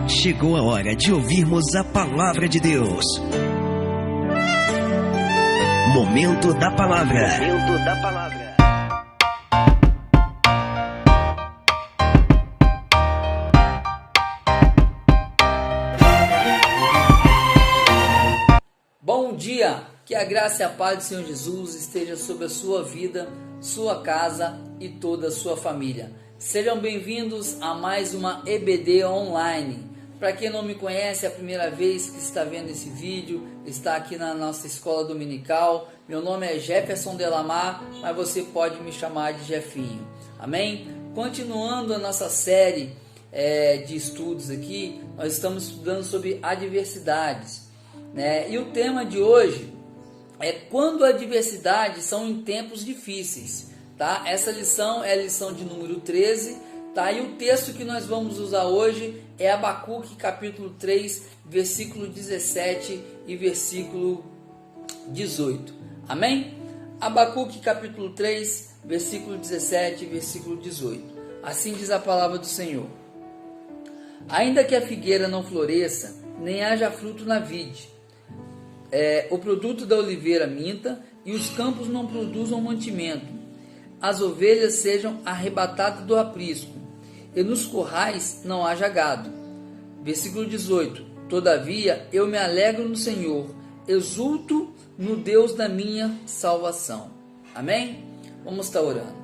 Chegou a hora de ouvirmos a palavra de Deus. Momento da palavra. Momento da palavra. Bom dia, que a graça e a paz do Senhor Jesus esteja sobre a sua vida, sua casa e toda a sua família. Sejam bem-vindos a mais uma EBD Online. Para quem não me conhece, é a primeira vez que está vendo esse vídeo, está aqui na nossa escola dominical. Meu nome é Jefferson Delamar, mas você pode me chamar de Jefinho. Amém? Continuando a nossa série de estudos aqui, nós estamos estudando sobre adversidades, né? E o tema de hoje é quando adversidades são em tempos difíceis, tá? Essa lição é a lição de número 13, tá? E o texto que nós vamos usar hoje é Abacuque capítulo 3, versículo 17 e versículo 18. Amém? Abacuque capítulo 3, versículo 17 e versículo 18. Assim diz a palavra do Senhor. Ainda que a figueira não floresça, nem haja fruto na vide, o produto da oliveira minta e os campos não produzam mantimento, as ovelhas sejam arrebatadas do aprisco e nos currais não haja gado. Versículo 18. Todavia eu me alegro no Senhor, exulto no Deus da minha salvação. Amém? Vamos estar orando.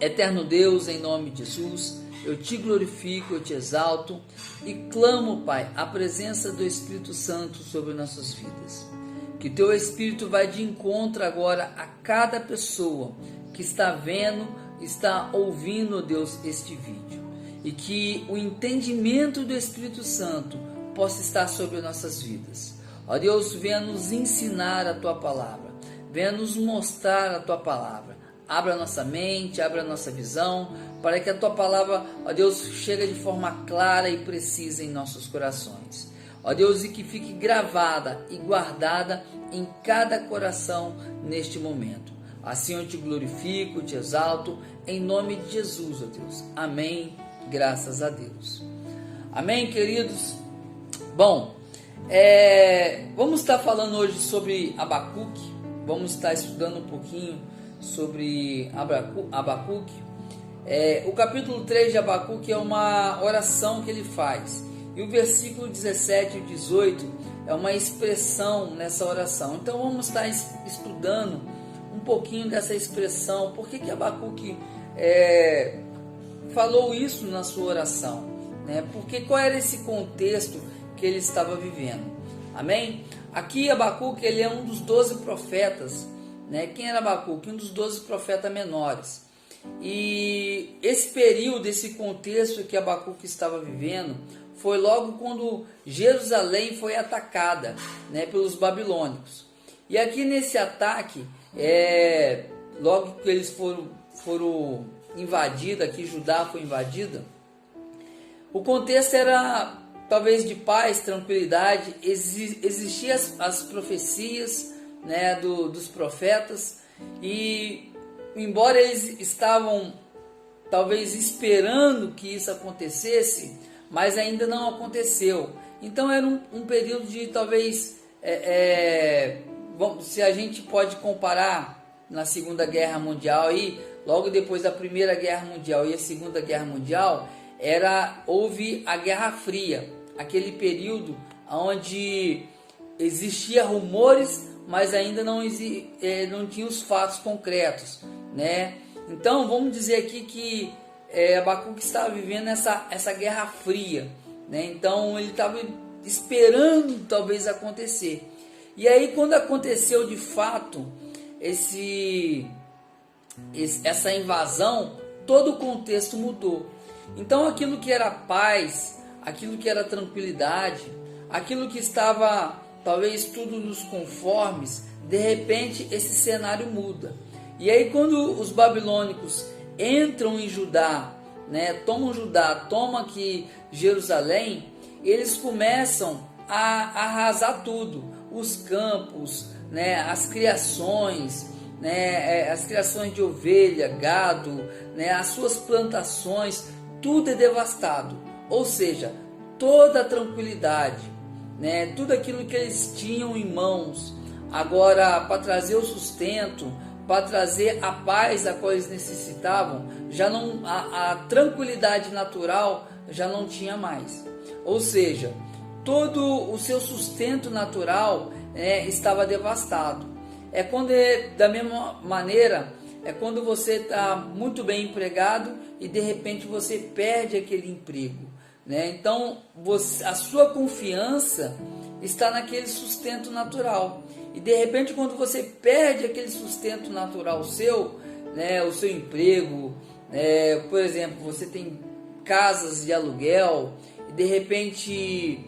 Eterno Deus, em nome de Jesus, eu te glorifico, eu te exalto e clamo, Pai, a presença do Espírito Santo sobre nossas vidas. Que teu Espírito vai de encontro agora a cada pessoa que está vendo, está ouvindo, Deus, este vídeo. E que o entendimento do Espírito Santo possa estar sobre nossas vidas. Ó Deus, venha nos ensinar a tua palavra, venha nos mostrar a tua palavra. Abra a nossa mente, abra a nossa visão, para que a tua palavra, ó Deus, chegue de forma clara e precisa em nossos corações. Ó Deus, e que fique gravada e guardada em cada coração neste momento. Assim eu te glorifico, te exalto, em nome de Jesus, ó Deus. Amém. Graças a Deus. Amém, queridos? Bom, vamos estar falando hoje sobre Abacuque. Vamos estar estudando um pouquinho sobre Abacuque. O capítulo 3 de Abacuque é uma oração que ele faz. E o versículo 17 e 18 é uma expressão nessa oração. Então vamos estar estudando um pouquinho dessa expressão. Por que Abacuque falou isso na sua oração, né? Porque qual era esse contexto que ele estava vivendo? Amém? Aqui Abacuque, ele é um dos 12 profetas, né? Quem era Abacuque? Um dos 12 profetas menores. E esse período, esse contexto que Abacuque estava vivendo, foi logo quando Jerusalém foi atacada, né, pelos babilônicos. E aqui nesse ataque, logo que eles foram invadidos, aqui Judá foi invadida, o contexto era talvez de paz, tranquilidade, existiam as profecias, né, dos profetas, e embora eles estavam talvez esperando que isso acontecesse, mas ainda não aconteceu. Então era um período de talvez, se a gente pode comparar na Segunda Guerra Mundial, aí, logo depois da Primeira Guerra Mundial e a Segunda Guerra Mundial, houve a Guerra Fria, aquele período onde existia rumores, mas ainda não tinha os fatos concretos, né? Então vamos dizer aqui que Abacuque estava vivendo essa Guerra Fria, né? Então ele estava esperando talvez acontecer. E aí quando aconteceu de fato essa invasão, todo o contexto mudou. Então aquilo que era paz, aquilo que era tranquilidade, aquilo que estava talvez tudo nos conformes, de repente esse cenário muda. E aí quando os babilônicos entram em Judá, né, tomam aqui Jerusalém, eles começam a arrasar tudo, os campos, né, as criações, né, as criações de ovelha, gado, né, as suas plantações, tudo é devastado. Ou seja, toda a tranquilidade, né? Tudo aquilo que eles tinham em mãos, agora para trazer o sustento, para trazer a paz a qual eles necessitavam, já não, a tranquilidade natural já não tinha mais. Ou seja, todo o seu sustento natural estava devastado. Da mesma maneira, é quando você está muito bem empregado e de repente você perde aquele emprego, né? Então a sua confiança está naquele sustento natural. E de repente, quando você perde aquele sustento natural seu, né, o seu emprego, por exemplo, você tem casas de aluguel e de repente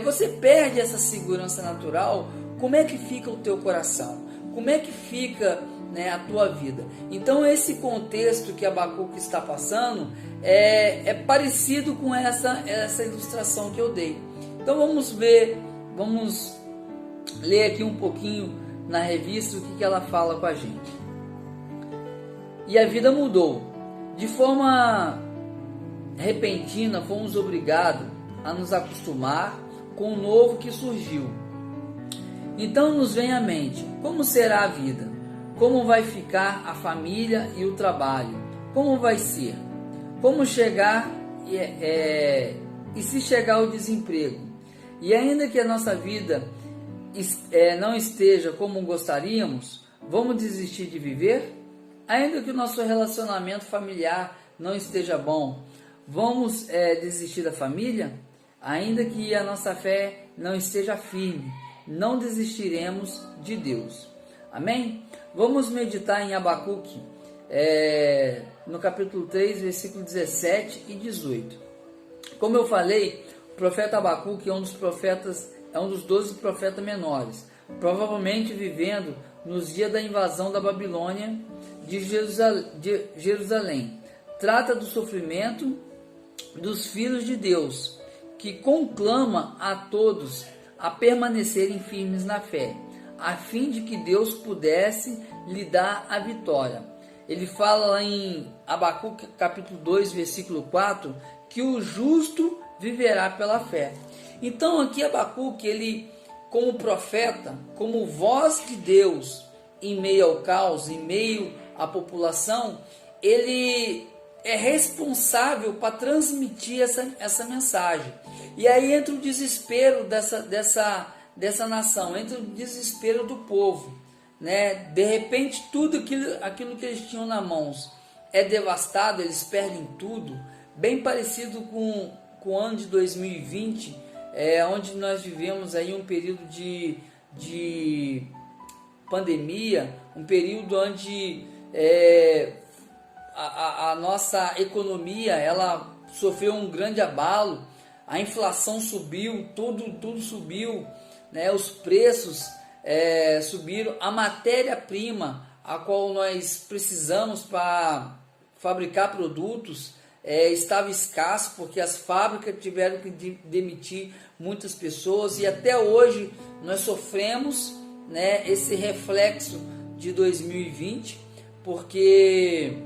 você perde essa segurança natural, como é que fica o teu coração? Como é que fica, né, a tua vida? Então esse contexto que Abacuque está passando é parecido com essa ilustração que eu dei. Então vamos ler aqui um pouquinho na revista o que ela fala com a gente. E a vida mudou. De forma repentina, fomos obrigados a nos acostumar com o novo que surgiu. Então nos vem à mente, como será a vida? Como vai ficar a família e o trabalho? Como vai ser? Como chegar e se chegar o desemprego? E ainda que a nossa vida não esteja como gostaríamos, vamos desistir de viver? Ainda que o nosso relacionamento familiar não esteja bom, vamos desistir da família? Ainda que a nossa fé não esteja firme, não desistiremos de Deus. Amém? Vamos meditar em Abacuque, no capítulo 3, versículo 17 e 18. Como eu falei, o profeta Abacuque é um dos 12 profetas menores, provavelmente vivendo nos dias da invasão da Babilônia de Jerusalém. Trata do sofrimento dos filhos de Deus, que conclama a todos a permanecerem firmes na fé, a fim de que Deus pudesse lhe dar a vitória. Ele fala lá em Abacuque capítulo 2, versículo 4, que o justo viverá pela fé. Então aqui Abacuque, ele como profeta, como voz de Deus em meio ao caos, em meio à população, ele é responsável para transmitir essa mensagem. E aí entra o desespero dessa nação, entra o desespero do povo, né? De repente tudo aquilo que eles tinham nas mãos é devastado, eles perdem tudo, bem parecido com o ano de 2020, onde nós vivemos aí um período de pandemia, um período onde a nossa economia ela sofreu um grande abalo, a inflação subiu, tudo subiu, né? Os preços subiram, a matéria-prima a qual nós precisamos para fabricar produtos estava escasso, porque as fábricas tiveram que demitir muitas pessoas, e até hoje nós sofremos, né, esse reflexo de 2020, porque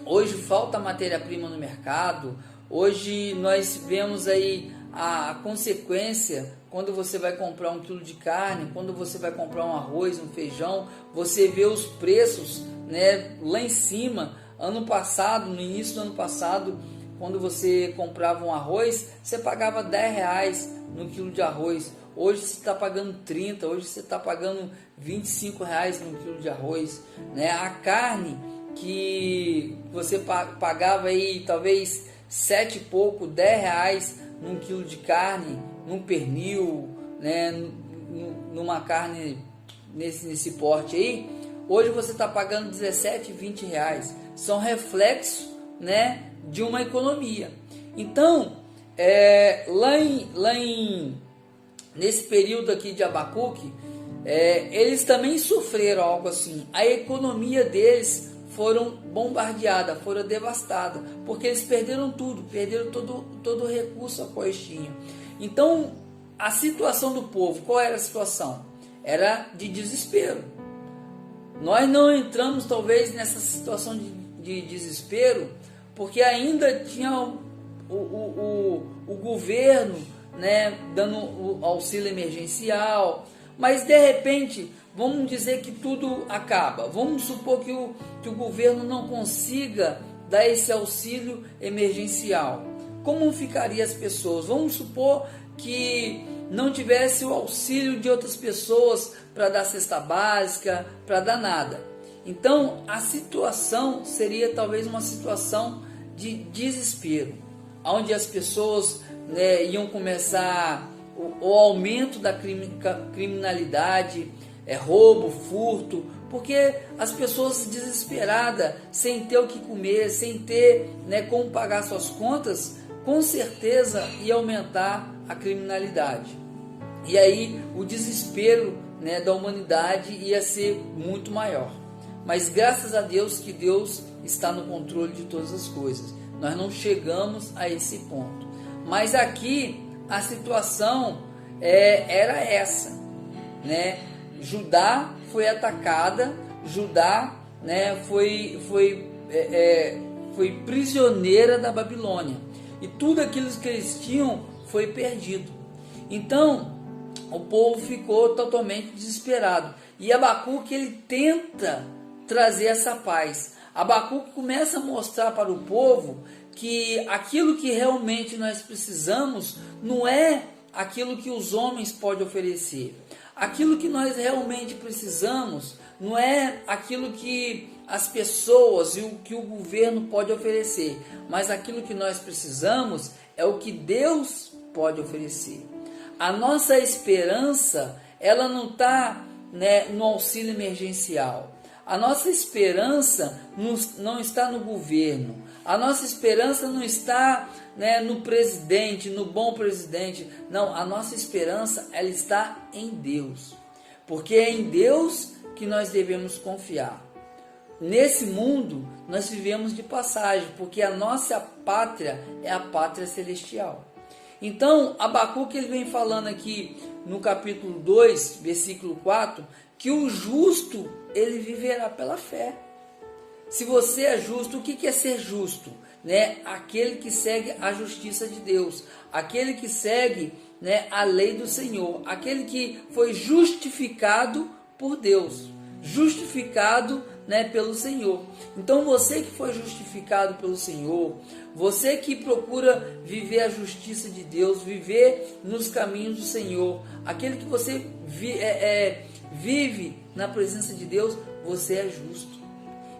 hoje falta matéria-prima no mercado. Hoje nós vemos aí a consequência quando você vai comprar 1 quilo de carne, quando você vai comprar um arroz, um feijão, você vê os preços, né, lá em cima. Ano passado, no início do ano passado, quando você comprava um arroz, você pagava R$10 no quilo de arroz. Hoje você está pagando 30, hoje você está pagando R$25 no quilo de arroz, né? A carne que você pagava aí talvez 7 e pouco, R$10 num quilo de carne, num pernil, né? Numa carne nesse porte aí, hoje você está pagando 17, 20 reais. São reflexos, né, de uma economia. Então, nesse período aqui de Abacuque, eles também sofreram algo assim. A economia deles foram bombardeada, foram devastada, porque eles perderam tudo, perderam todo o recurso a qual eles tinham. Então, a situação do povo, qual era a situação? Era de desespero. Nós não entramos talvez nessa situação de desespero, porque ainda tinha o governo, né, dando o auxílio emergencial, mas de repente, vamos dizer que tudo acaba. Vamos supor que o governo não consiga dar esse auxílio emergencial. Como ficariam as pessoas? Vamos supor que não tivesse o auxílio de outras pessoas para dar cesta básica, para dar nada. Então, a situação seria talvez uma situação de desespero, onde as pessoas, né, iam começar o aumento da criminalidade, roubo, furto, porque as pessoas desesperadas, sem ter o que comer, sem ter, né, como pagar suas contas, com certeza ia aumentar a criminalidade. E aí o desespero, né, da humanidade ia ser muito maior. Mas graças a Deus que Deus está no controle de todas as coisas. Nós não chegamos a esse ponto. Mas aqui a situação era essa, né? Judá foi atacada, Judá, né, foi prisioneira da Babilônia. E tudo aquilo que eles tinham foi perdido. Então, o povo ficou totalmente desesperado. E Abacuque, ele tenta trazer essa paz. Abacuque começa a mostrar para o povo que aquilo que realmente nós precisamos não é aquilo que os homens podem oferecer. Aquilo que nós realmente precisamos não é aquilo que as pessoas e o que o governo pode oferecer, mas aquilo que nós precisamos é o que Deus pode oferecer. A nossa esperança, ela não está, né, no auxílio emergencial. A nossa esperança não está no governo. A nossa esperança não está, né, no presidente, no bom presidente. Não, a nossa esperança, ela está em Deus. Porque é em Deus que nós devemos confiar. Nesse mundo, nós vivemos de passagem, porque a nossa pátria é a pátria celestial. Então, Abacuque, ele vem falando aqui no capítulo 2, versículo 4, que o justo, ele viverá pela fé. Se você é justo, o que é ser justo? Né? Aquele que segue a justiça de Deus, aquele que segue, né, a lei do Senhor, aquele que foi justificado por Deus, justificado, né, pelo Senhor. Então você que foi justificado pelo Senhor, você que procura viver a justiça de Deus, viver nos caminhos do Senhor, aquele que você vive na presença de Deus, você é justo.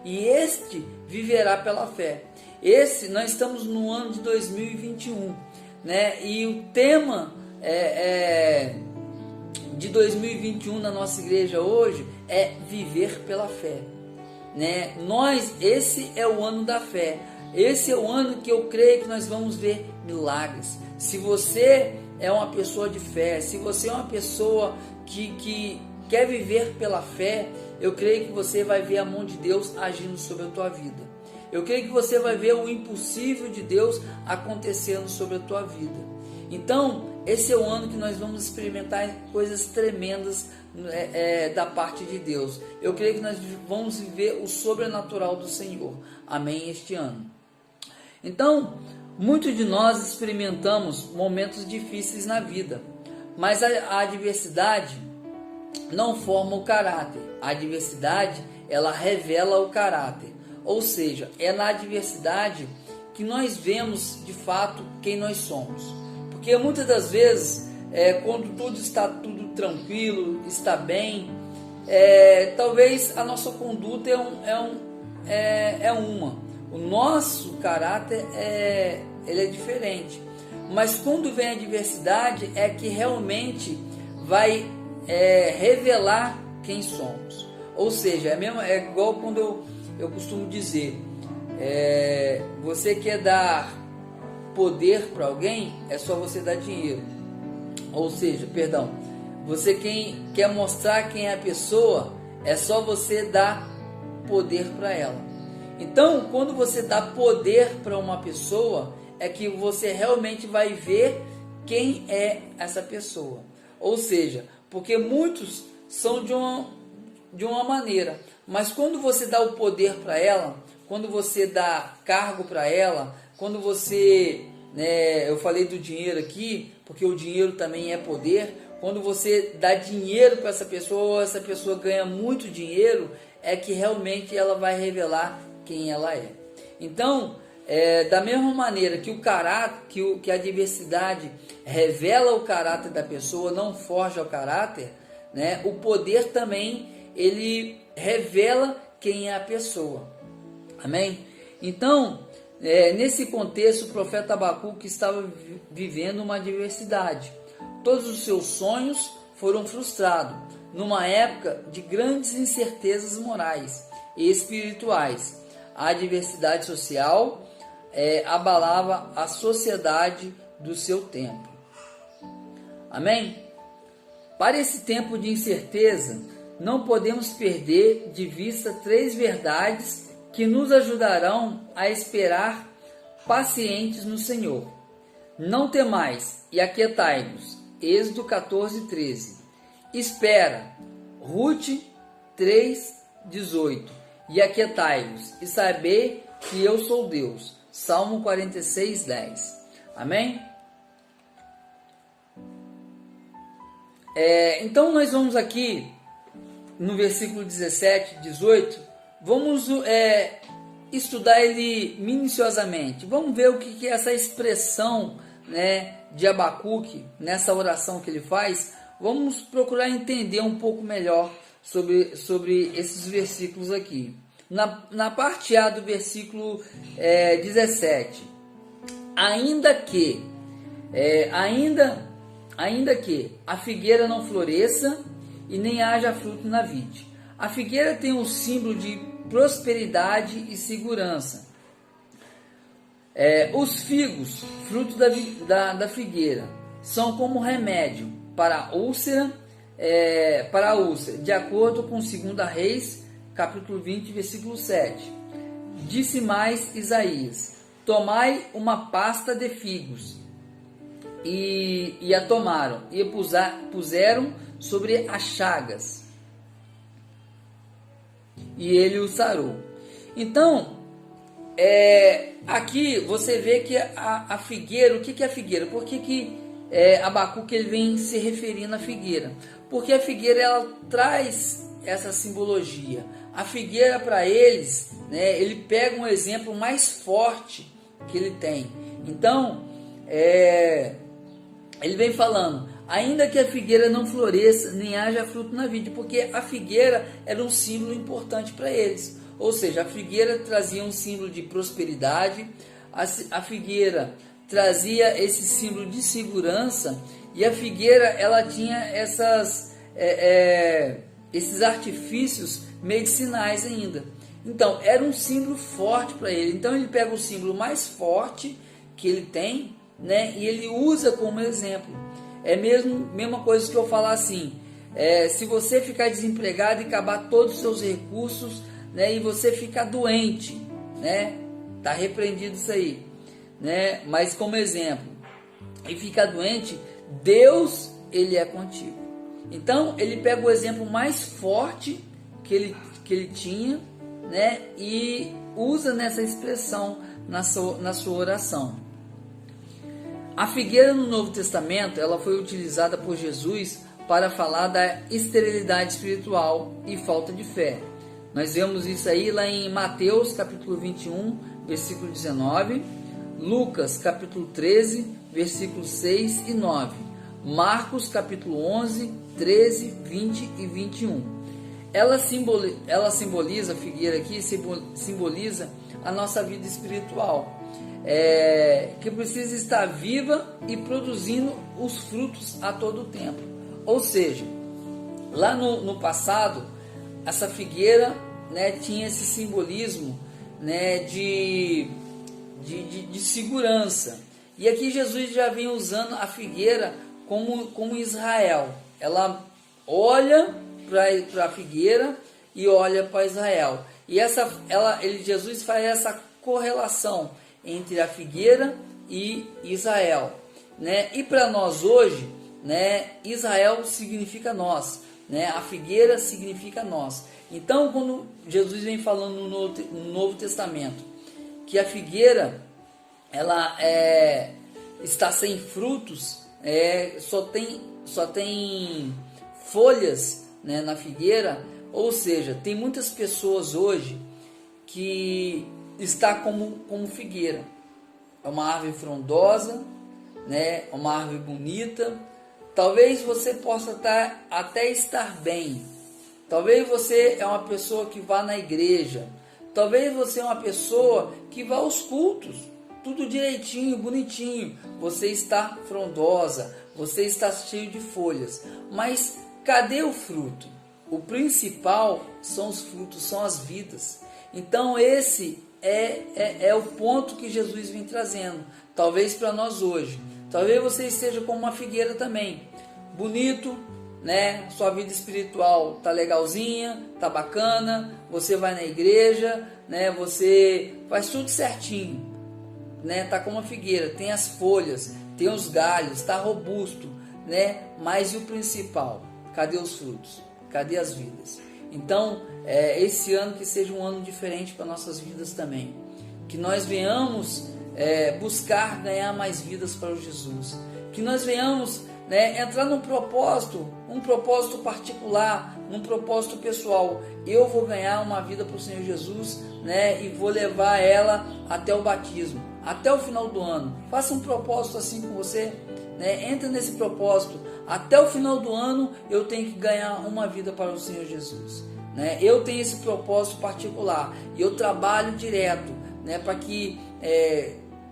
E este viverá pela fé. Nós estamos no ano de 2021, né? E o tema de 2021 na nossa igreja hoje é viver pela fé, né? Esse é o ano da fé. Esse é o ano que eu creio que nós vamos ver milagres. Se você é uma pessoa de fé, se você é uma pessoa que quer viver pela fé, eu creio que você vai ver a mão de Deus agindo sobre a tua vida. Eu creio que você vai ver o impossível de Deus acontecendo sobre a tua vida. Então, esse é o ano que nós vamos experimentar coisas tremendas da parte de Deus. Eu creio que nós vamos viver o sobrenatural do Senhor. Amém? Este ano. Então, muitos de nós experimentamos momentos difíceis na vida, mas a adversidade não forma o caráter. A adversidade, ela revela o caráter. Ou seja, é na adversidade que nós vemos de fato quem nós somos. Porque muitas das vezes, quando tudo está tranquilo, está bem, talvez a nossa conduta é uma. O nosso caráter ele é diferente. Mas quando vem a adversidade é que realmente vai revelar quem somos. Ou seja, é igual quando eu costumo dizer, você quer dar poder para alguém, é só você dar dinheiro. Ou seja, você quer mostrar quem é a pessoa, é só você dar poder para ela. Então, quando você dá poder para uma pessoa, é que você realmente vai ver quem é essa pessoa. Ou seja, porque muitos são de uma maneira, mas quando você dá o poder para ela, quando você dá cargo para ela, quando você né? Eu falei do dinheiro aqui, porque o dinheiro também é poder. Quando você dá dinheiro para essa pessoa ganha muito dinheiro, é que realmente ela vai revelar quem ela é. Então, da mesma maneira que o caráter, que a diversidade revela o caráter da pessoa, não forja o caráter, né? O poder também, ele revela quem é a pessoa. Amém? Então, nesse contexto, o profeta Abacuque estava vivendo uma adversidade. Todos os seus sonhos foram frustrados, numa época de grandes incertezas morais e espirituais. A adversidade social abalava a sociedade do seu tempo. Amém? Para esse tempo de incerteza, não podemos perder de vista 3 verdades que nos ajudarão a esperar pacientes no Senhor. Não temais e aquietai-vos. Êxodo 14:13. Espera. Ruth 3:18. E aquietai-vos e sabei que eu sou Deus. Salmo 46:10. Amém? Então nós vamos aqui no versículo 17, 18, vamos estudar ele minuciosamente. Vamos ver o que é essa expressão, né, de Abacuque, nessa oração que ele faz. Vamos procurar entender um pouco melhor sobre esses versículos aqui. Na parte A do versículo 17, ainda que a figueira não floresça e nem haja fruto na vide. A figueira tem um símbolo de prosperidade e segurança. Os figos, fruto da figueira, são como remédio para a úlcera, de acordo com 2 Reis, capítulo 20, versículo 7. Disse mais Isaías: tomai uma pasta de figos, e a tomaram, e puseram sobre as chagas, e ele o sarou. Então, aqui você vê que a figueira, o que é a figueira? Por que Abacuque ele vem se referindo à figueira? Porque a figueira ela traz essa simbologia. A figueira para eles, né, ele pega um exemplo mais forte que ele tem. Então, ele vem falando, ainda que a figueira não floresça, nem haja fruto na vide, porque a figueira era um símbolo importante para eles. Ou seja, a figueira trazia um símbolo de prosperidade, a figueira trazia esse símbolo de segurança, e a figueira ela tinha esses artifícios medicinais ainda. Então, era um símbolo forte para ele. Então, ele pega o símbolo mais forte que ele tem, né, e ele usa como exemplo. Mesma coisa que eu falar assim, se você ficar desempregado e acabar todos os seus recursos, né, e você ficar doente, né, tá repreendido isso aí, né, mas como exemplo, e ficar doente, Deus, ele é contigo. Então, ele pega o exemplo mais forte que ele tinha, né, e usa nessa expressão na sua oração. A figueira no Novo Testamento, ela foi utilizada por Jesus para falar da esterilidade espiritual e falta de fé. Nós vemos isso aí lá em Mateus capítulo 21, versículo 19, Lucas capítulo 13, versículos 6 e 9, Marcos capítulo 11, 13, 20 e 21. Ela simboliza, a figueira aqui simboliza a nossa vida espiritual, que precisa estar viva e produzindo os frutos a todo tempo. Ou seja, lá no passado, essa figueira, né, tinha esse simbolismo, né, de segurança. E aqui Jesus já vem usando a figueira como Israel. Ela olha para a figueira e olha para Israel. E Jesus faz essa correlação entre a figueira e Israel, né? E para nós hoje, né, Israel significa nós, né? A figueira significa nós. Então, quando Jesus vem falando no Novo Testamento que a figueira ela está sem frutos, só tem folhas, né, na figueira. Ou seja, tem muitas pessoas hoje que está como figueira. É uma árvore frondosa, né, uma árvore bonita. Talvez você possa até estar bem. Talvez você é uma pessoa que vá na igreja. Talvez você é uma pessoa que vá aos cultos. Tudo direitinho, bonitinho. Você está frondosa. Você está cheio de folhas. Mas cadê o fruto? O principal são os frutos, são as vidas. Então esse é o ponto que Jesus vem trazendo. Talvez para nós hoje. Talvez você esteja como uma figueira também. Bonito, né? Sua vida espiritual tá legalzinha, tá bacana. Você vai na igreja, né? Você faz tudo certinho, né? Tá como uma figueira, tem as folhas, tem os galhos, tá robusto, né? Mas e o principal? Cadê os frutos? Cadê as vidas? Então, esse ano que seja um ano diferente para nossas vidas também. Que nós venhamos buscar ganhar mais vidas para o Jesus. Que nós venhamos, né, entrar um propósito particular, num propósito pessoal. Eu vou ganhar uma vida para o Senhor Jesus, né, e vou levar ela até o batismo, até o final do ano. Faça um propósito assim com você, né, entre nesse propósito. Até o final do ano eu tenho que ganhar uma vida para o Senhor Jesus, né? Eu tenho esse propósito particular e eu trabalho direto, né, para que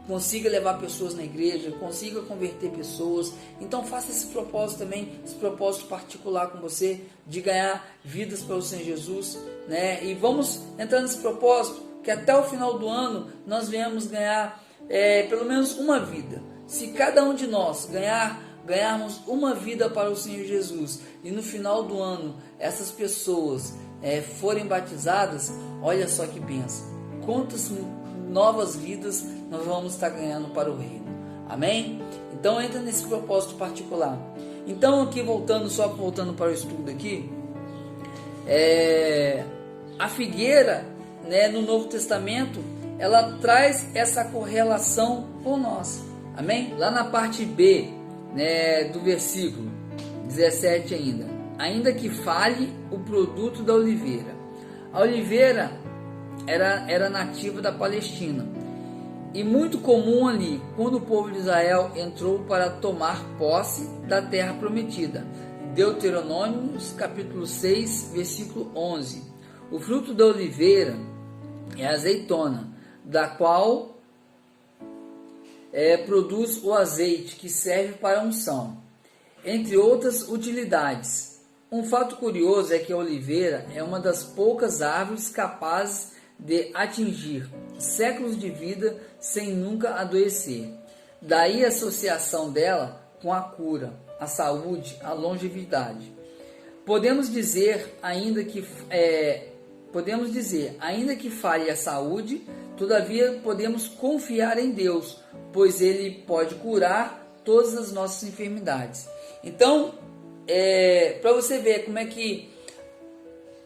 consiga levar pessoas na igreja, consiga converter pessoas. Então faça esse propósito também, esse propósito particular com você, de ganhar vidas para o Senhor Jesus, né? E vamos entrar nesse propósito, que até o final do ano nós venhamos ganhar pelo menos uma vida. Se cada um de nós ganharmos uma vida para o Senhor Jesus, e no final do ano essas pessoas forem batizadas, olha só que bênção, quantas novas vidas nós vamos estar ganhando para o reino. Amém? Então entra nesse propósito particular. Então aqui voltando para o estudo aqui, a figueira, né, no Novo Testamento, ela traz essa correlação com nós. Amém? Lá na parte B, né, do versículo 17 ainda que fale o produto da oliveira. A oliveira era nativa da Palestina e muito comum ali quando o povo de Israel entrou para tomar posse da terra prometida. Deuteronômios capítulo 6, versículo 11. O fruto da oliveira é a azeitona, da qual produz o azeite que serve para a unção, entre outras utilidades. Um fato curioso é que a oliveira é uma das poucas árvores capazes de atingir séculos de vida sem nunca adoecer. Daí a associação dela com a cura, a saúde, a longevidade. Podemos dizer, ainda que falhe a saúde, todavia podemos confiar em Deus, pois Ele pode curar todas as nossas enfermidades. Então, para você ver como é que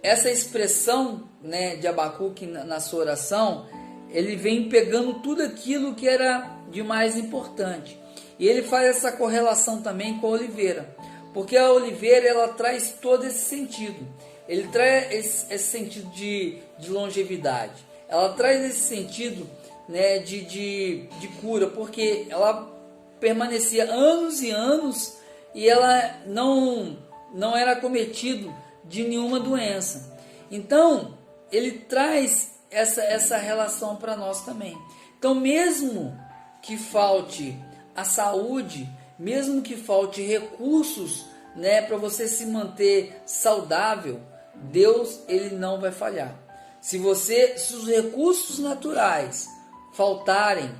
essa expressão, né, de Abacuque na sua oração, ele vem pegando tudo aquilo que era de mais importante. E ele faz essa correlação também com a oliveira, porque a oliveira ela traz todo esse sentido. Ele traz esse sentido de longevidade. Ela traz esse sentido, né, de cura, porque ela permanecia anos e anos e ela não era acometido de nenhuma doença. Então, ele traz essa relação para nós também. Então, mesmo que falte a saúde, mesmo que falte recursos, né, para você se manter saudável, Deus ele não vai falhar. Se os recursos naturais faltarem,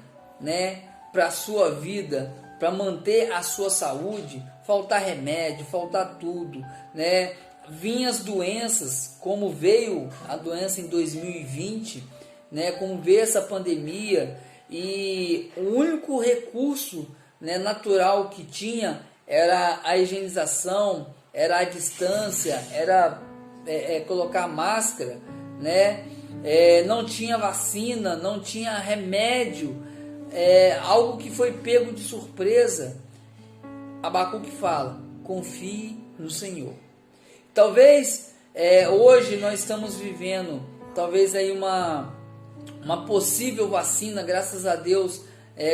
né, para a sua vida, para manter a sua saúde, faltar remédio, faltar tudo, né? Vinham as doenças, como veio a doença em 2020, né? Como veio essa pandemia, e o único recurso, né, natural que tinha era a higienização, era a distância, era colocar máscara, né? Não tinha vacina, não tinha remédio, algo que foi pego de surpresa, Abacuque fala: confie no Senhor. Talvez hoje nós estamos vivendo talvez aí uma possível vacina. Graças a Deus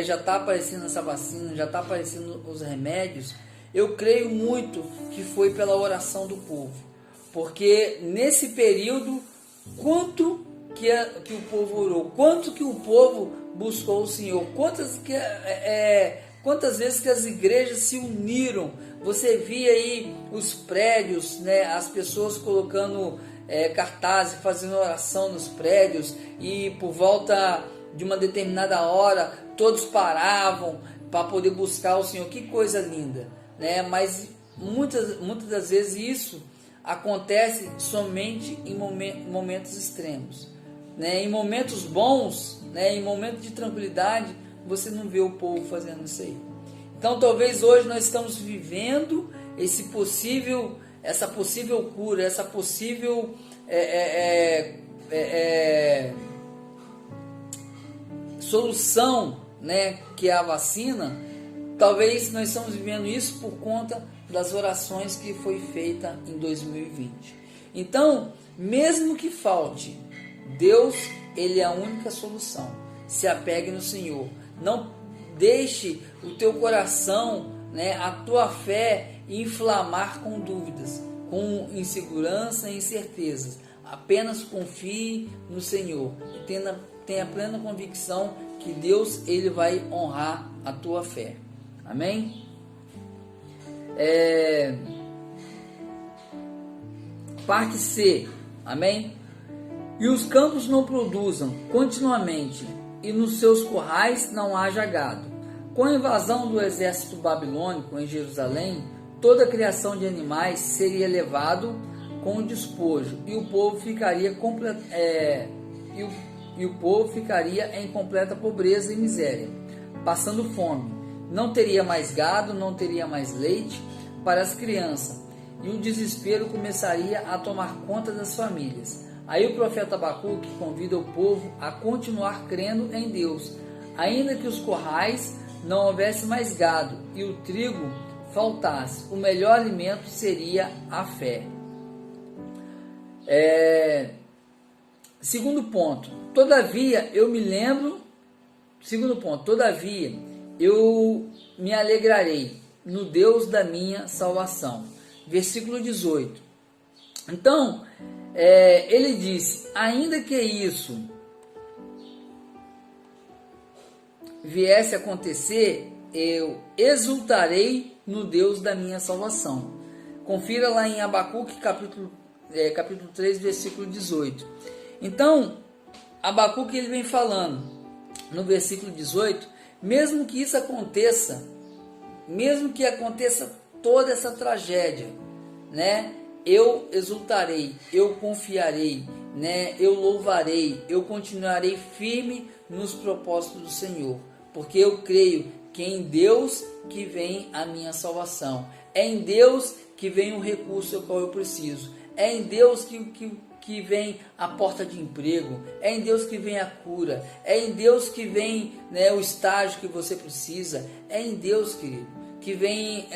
já está aparecendo essa vacina, já está aparecendo os remédios. Eu creio muito que foi pela oração do povo, porque nesse período, quanto que o povo orou, quanto que o povo buscou o Senhor, quantas vezes que as igrejas se uniram. Você via aí os prédios, né, as pessoas colocando cartazes, fazendo oração nos prédios, e por volta de uma determinada hora todos paravam para poder buscar o Senhor. Que coisa linda, né? Mas muitas das vezes isso acontece somente em momentos extremos, né? Em momentos bons, né, em momentos de tranquilidade, você não vê o povo fazendo isso aí. Então talvez hoje nós estamos vivendo essa possível cura, essa possível solução, né, que é a vacina. Talvez nós estamos vivendo isso por conta das orações que foi feita em 2020. Então, mesmo que falte, Deus, Ele é a única solução. Se apegue no Senhor. Não deixe o teu coração, né, a tua fé inflamar com dúvidas, com insegurança e incertezas. Apenas confie no Senhor e tenha plena convicção que Deus, Ele vai honrar a tua fé. Amém? Parte C. Amém? E os campos não produzam continuamente, e nos seus currais não haja gado. Com a invasão do exército babilônico em Jerusalém, toda a criação de animais seria levado com o despojo, e o povo ficaria em completa pobreza e miséria, passando fome. Não teria mais gado, não teria mais leite para as crianças, e o desespero começaria a tomar conta das famílias. Aí o profeta Abacuque convida o povo a continuar crendo em Deus, ainda que os currais não houvesse mais gado e o trigo faltasse. O melhor alimento seria a fé. Segundo ponto, todavia eu me alegrarei no Deus da minha salvação. Versículo 18. Então, ele disse: ainda que isso viesse a acontecer, eu exultarei no Deus da minha salvação. Confira lá em Abacuque capítulo 3, versículo 18. Então, Abacuque ele vem falando no versículo 18, mesmo que isso aconteça, mesmo que aconteça toda essa tragédia, né? Eu exultarei, eu confiarei, né? Eu louvarei, eu continuarei firme nos propósitos do Senhor, porque eu creio que é em Deus que vem a minha salvação, é em Deus que vem o recurso ao qual eu preciso, é em Deus que vem a porta de emprego, é em Deus que vem a cura, é em Deus que vem, né, o estágio que você precisa, é em Deus, querido, que vem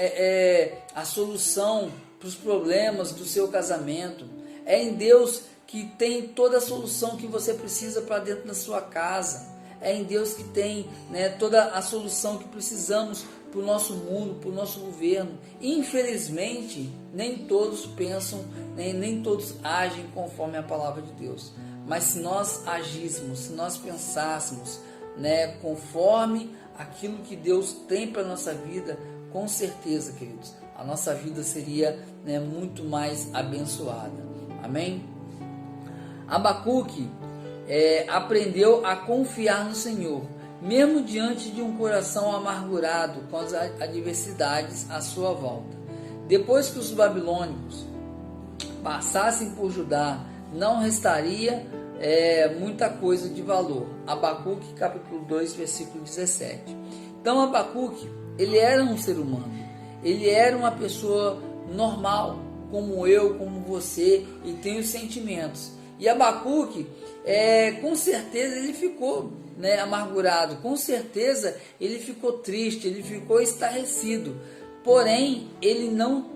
a solução para os problemas do seu casamento, é em Deus que tem toda a solução que você precisa para dentro da sua casa, é em Deus que tem, né, toda a solução que precisamos para o nosso mundo, para o nosso governo. Infelizmente, nem todos pensam, nem todos agem conforme a palavra de Deus. Mas se nós agíssemos, se nós pensássemos, né, conforme aquilo que Deus tem para a nossa vida, com certeza, queridos, a nossa vida seria, né, muito mais abençoada. Amém? Abacuque aprendeu a confiar no Senhor, mesmo diante de um coração amargurado com as adversidades à sua volta. Depois que os babilônicos passassem por Judá, não restaria muita coisa de valor. Abacuque capítulo 2, versículo 17. Então Abacuque, ele era um ser humano, ele era uma pessoa normal, como eu, como você, e tem os sentimentos. E Abacuque, com certeza, ele ficou né, amargurado, com certeza ele ficou triste, ele ficou estarrecido, porém ele não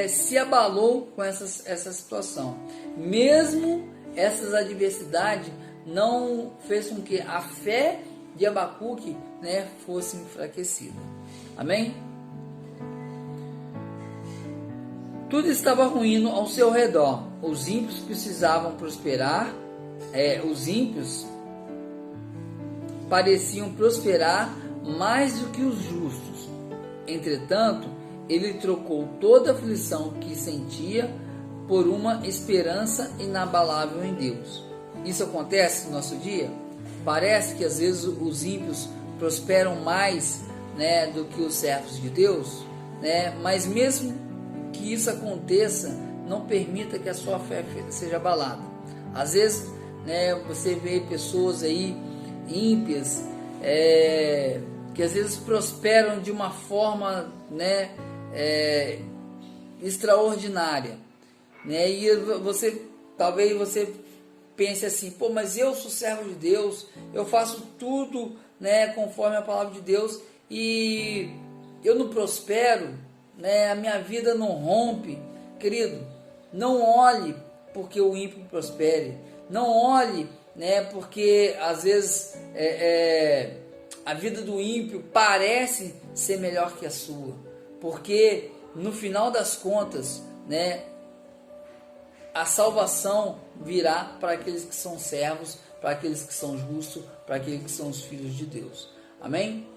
se abalou com essa situação. Mesmo essas adversidades não fez com que a fé de Abacuque, né, fosse enfraquecida. Amém? Tudo estava ruindo ao seu redor. Os ímpios precisavam prosperar. Os ímpios pareciam prosperar mais do que os justos. Entretanto, ele trocou toda a aflição que sentia por uma esperança inabalável em Deus. Isso acontece no nosso dia? Parece que às vezes os ímpios prosperam mais, né, do que os servos de Deus, né? Mas mesmo que isso aconteça, não permita que a sua fé seja abalada. Às vezes, né, você vê pessoas aí ímpias, que às vezes prosperam de uma forma, né, extraordinária, né? E talvez você pense assim: pô, mas eu sou servo de Deus, eu faço tudo, né, conforme a palavra de Deus, e eu não prospero, né, a minha vida não rompe. Querido, não olhe porque o ímpio prospere, não olhe, né, porque às vezes a vida do ímpio parece ser melhor que a sua, porque no final das contas, né, a salvação virá para aqueles que são servos, para aqueles que são justos, para aqueles que são os filhos de Deus. Amém?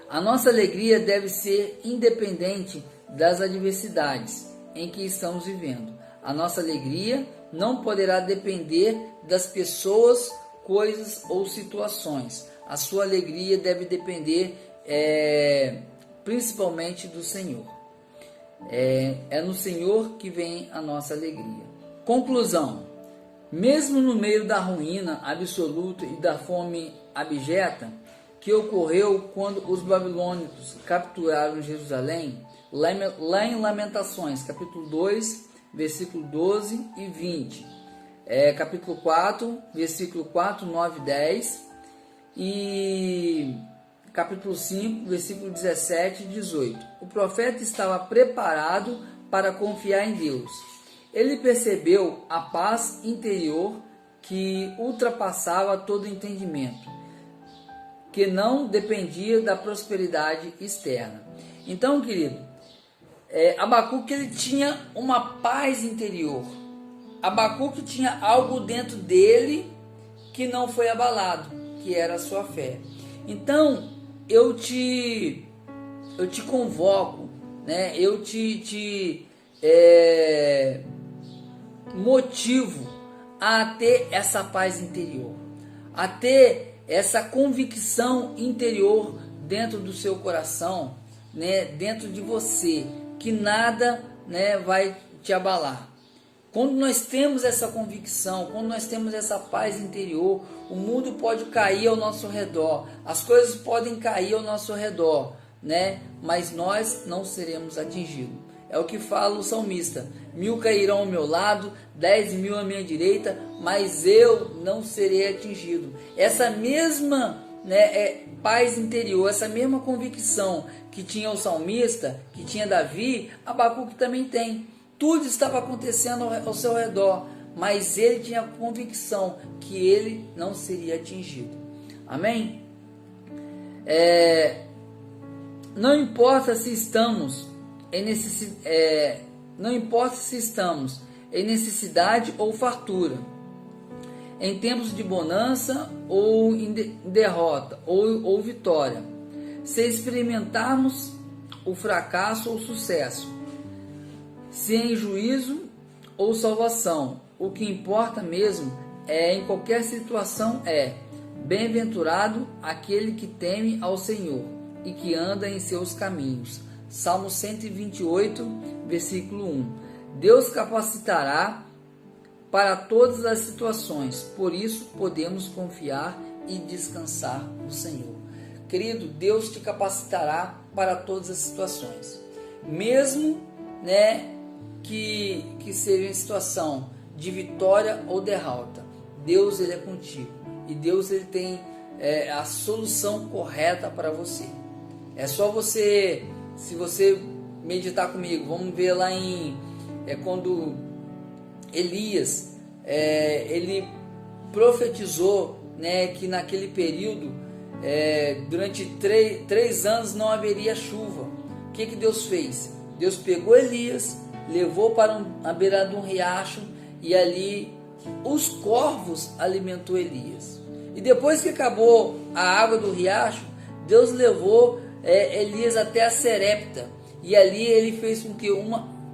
A nossa alegria deve ser independente das adversidades em que estamos vivendo. A nossa alegria não poderá depender das pessoas, coisas ou situações. A sua alegria deve depender principalmente do Senhor. É no Senhor que vem a nossa alegria. Conclusão: mesmo no meio da ruína absoluta e da fome abjeta que ocorreu quando os babilônicos capturaram Jerusalém, lá em Lamentações, capítulo 2, versículo 12 e 20, capítulo 4, versículo 4, 9 e 10, e capítulo 5, versículo 17 e 18. O profeta estava preparado para confiar em Deus. Ele percebeu a paz interior que ultrapassava todo entendimento, que não dependia da prosperidade externa. Então, querido, Abacuque, ele tinha uma paz interior. Abacuque tinha algo dentro dele que não foi abalado, que era a sua fé. Então, eu te convoco, né? Eu te motivo a ter essa paz interior, a ter essa convicção interior dentro do seu coração, né? Dentro de você, que nada, né, vai te abalar. Quando nós temos essa convicção, quando nós temos essa paz interior, o mundo pode cair ao nosso redor, as coisas podem cair ao nosso redor, né? Mas nós não seremos atingidos. É o que fala o salmista: 1000 cairão ao meu lado, 10.000 à minha direita, mas eu não serei atingido. Essa mesma, né, paz interior, essa mesma convicção que tinha o salmista, que tinha Davi, Abacuque também tem. Tudo estava acontecendo ao seu redor, mas ele tinha a convicção que ele não seria atingido. Amém? Não importa se estamos em necessidade ou fartura, em tempos de bonança ou em derrota ou vitória, se experimentarmos o fracasso ou sucesso, se em juízo ou salvação, o que importa mesmo em qualquer situação bem-aventurado aquele que teme ao Senhor e que anda em seus caminhos. Salmo 128, versículo 1. Deus capacitará para todas as situações, por isso podemos confiar e descansar no Senhor. Querido, Deus te capacitará para todas as situações, mesmo, né, que seja em situação de vitória ou derrota. Deus, ele é contigo. e Deus ele tem a solução correta para você. É só você, se você meditar comigo, vamos ver lá quando Elias ele profetizou, né, que naquele período durante 3 anos não haveria chuva. O que Deus fez? Deus pegou Elias, levou para a beira de um riacho, e ali os corvos alimentou Elias. E depois que acabou a água do riacho, Deus levou Elias até a Serepta, e ali ele fez com que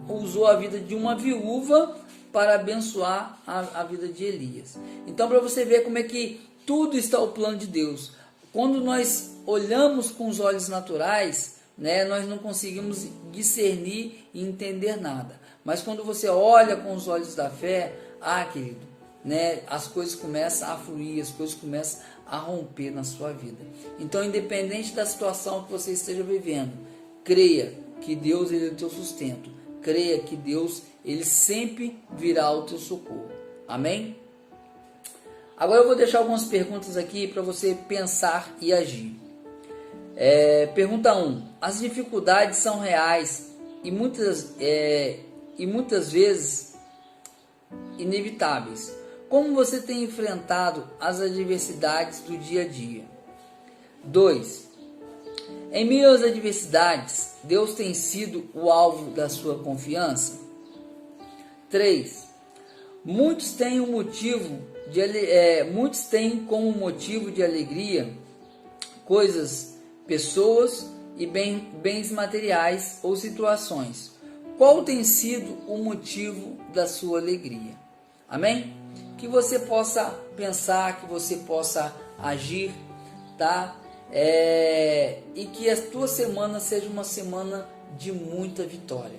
usou a vida de uma viúva para abençoar a vida de Elias. Então, para você ver como é que tudo está ao plano de Deus. Quando nós olhamos com os olhos naturais, né, nós não conseguimos discernir e entender nada. Mas quando você olha com os olhos da fé, querido, né, as coisas começam a fluir, as coisas começam a romper na sua vida. Então, independente da situação que você esteja vivendo, creia que Deus ele é o teu sustento. Creia que Deus ele sempre virá ao teu socorro. Amém? Agora eu vou deixar algumas perguntas aqui para você pensar e agir. Pergunta 1. As dificuldades são reais e muitas vezes inevitáveis. Como você tem enfrentado as adversidades do dia a dia? 2. Em meio às adversidades, Deus tem sido o alvo da sua confiança? 3. Muitos têm como motivo de alegria coisas, pessoas e bens materiais ou situações. Qual tem sido o motivo da sua alegria? Amém? Que você possa pensar, que você possa agir, tá? E que a tua semana seja uma semana de muita vitória,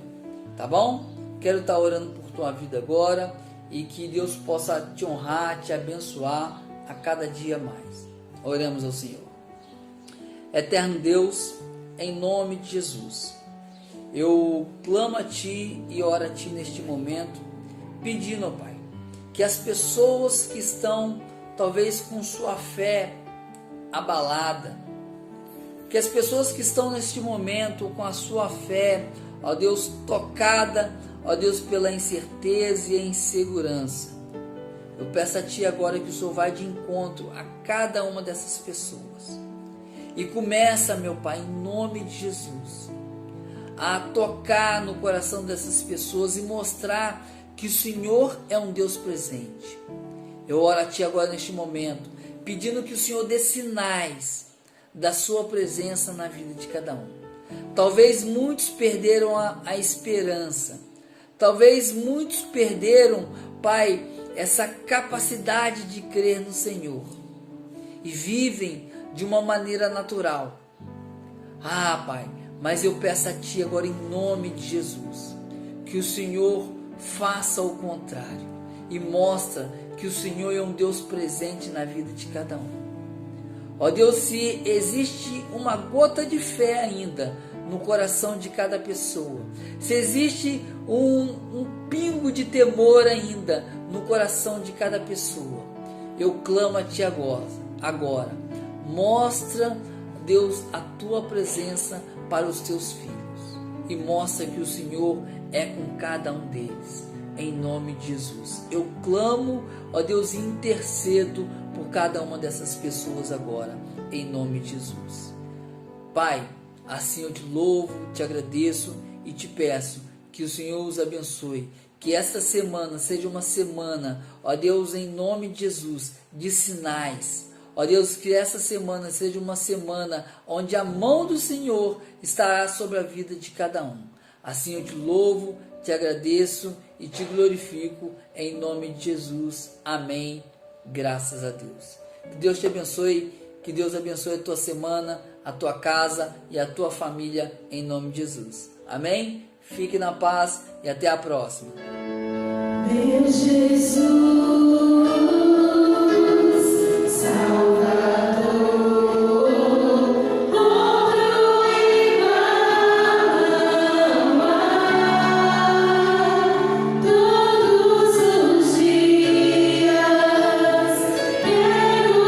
tá bom? Quero estar orando por tua vida agora e que Deus possa te honrar, te abençoar a cada dia mais. Oremos ao Senhor. Eterno Deus, em nome de Jesus, eu clamo a Ti e oro a Ti neste momento, pedindo, ó Pai, que as pessoas que estão talvez com sua fé abalada, que as pessoas que estão neste momento com a sua fé, ó Deus, tocada, ó Deus, pela incerteza e a insegurança, eu peço a Ti agora que o Senhor vai de encontro a cada uma dessas pessoas e começa, meu Pai, em nome de Jesus, a tocar no coração dessas pessoas e mostrar que o Senhor é um Deus presente. Eu oro a Ti agora neste momento, pedindo que o Senhor dê sinais da Sua presença na vida de cada um. Talvez muitos perderam a esperança. Talvez muitos perderam, Pai, essa capacidade de crer no Senhor. E vivem de uma maneira natural. Pai, mas eu peço a Ti agora em nome de Jesus, que o Senhor faça o contrário e mostra que o Senhor é um Deus presente na vida de cada um. Ó Deus, se existe uma gota de fé ainda no coração de cada pessoa, se existe um pingo de temor ainda no coração de cada pessoa, eu clamo a Ti agora. Mostra, Deus, a Tua presença para os Teus filhos e mostra que o Senhor é com cada um deles, em nome de Jesus. Eu clamo, ó Deus, e intercedo por cada uma dessas pessoas agora, em nome de Jesus. Pai, assim eu te louvo, te agradeço e te peço que o Senhor os abençoe, que esta semana seja uma semana, ó Deus, em nome de Jesus, de sinais. Ó Deus, que essa semana seja uma semana onde a mão do Senhor estará sobre a vida de cada um. Assim eu te louvo, te agradeço e te glorifico em nome de Jesus. Amém. Graças a Deus. Que Deus te abençoe, que Deus abençoe a tua semana, a tua casa e a tua família em nome de Jesus. Amém? Fique na paz e até a próxima. Meu Jesus. Todos os dias quero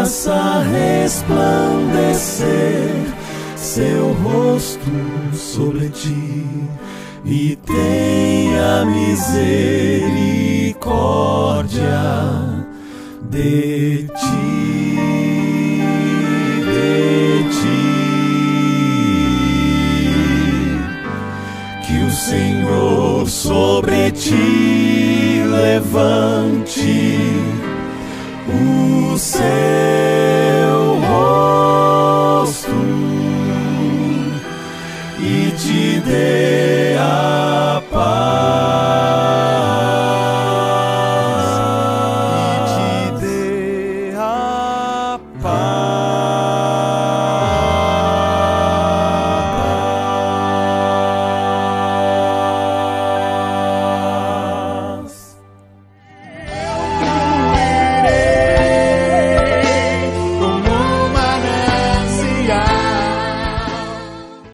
faça resplandecer seu rosto sobre ti e tenha misericórdia de ti, de ti. Que o Senhor sobre ti levante o céu